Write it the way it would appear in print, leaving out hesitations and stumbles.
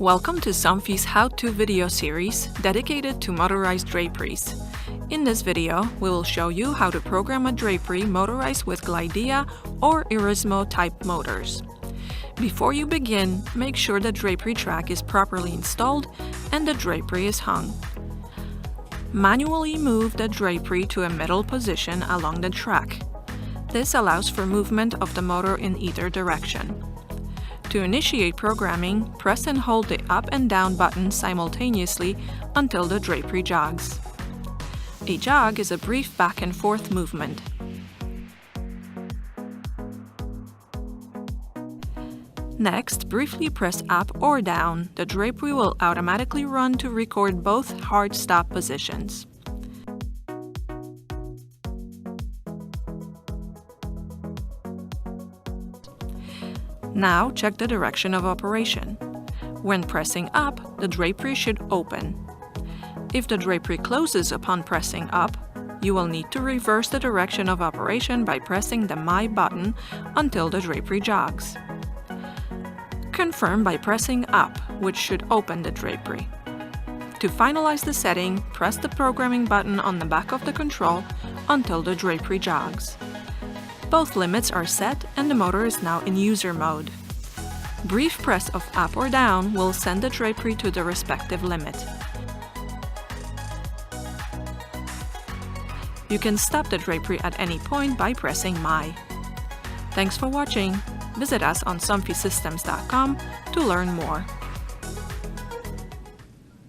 Welcome to Somfy's how-to video series dedicated to motorized draperies. In this video, we will show you how to program a drapery motorized with GLYDEA or Irismo type motors. Before you begin, make sure the drapery track is properly installed and the drapery is hung. Manually move the drapery to a middle position along the track. This allows for movement of the motor in either direction. To initiate programming, press and hold the up and down button simultaneously until the drapery jogs. A jog is a brief back and forth movement. Next, briefly press up or down. The drapery will automatically run to record both hard stop positions. Now check the direction of operation. When pressing up, the drapery should open. If the drapery closes upon pressing up, you will need to reverse the direction of operation by pressing the My button until the drapery jogs. Confirm by pressing up, which should open the drapery. To finalize the setting, press the programming button on the back of the control until the drapery jogs. Both limits are set and the motor is now in user mode. Brief press of up or down will send the drapery to the respective limit. You can stop the drapery at any point by pressing My. Thanks for watching. Visit us on somfysystems.com to learn more.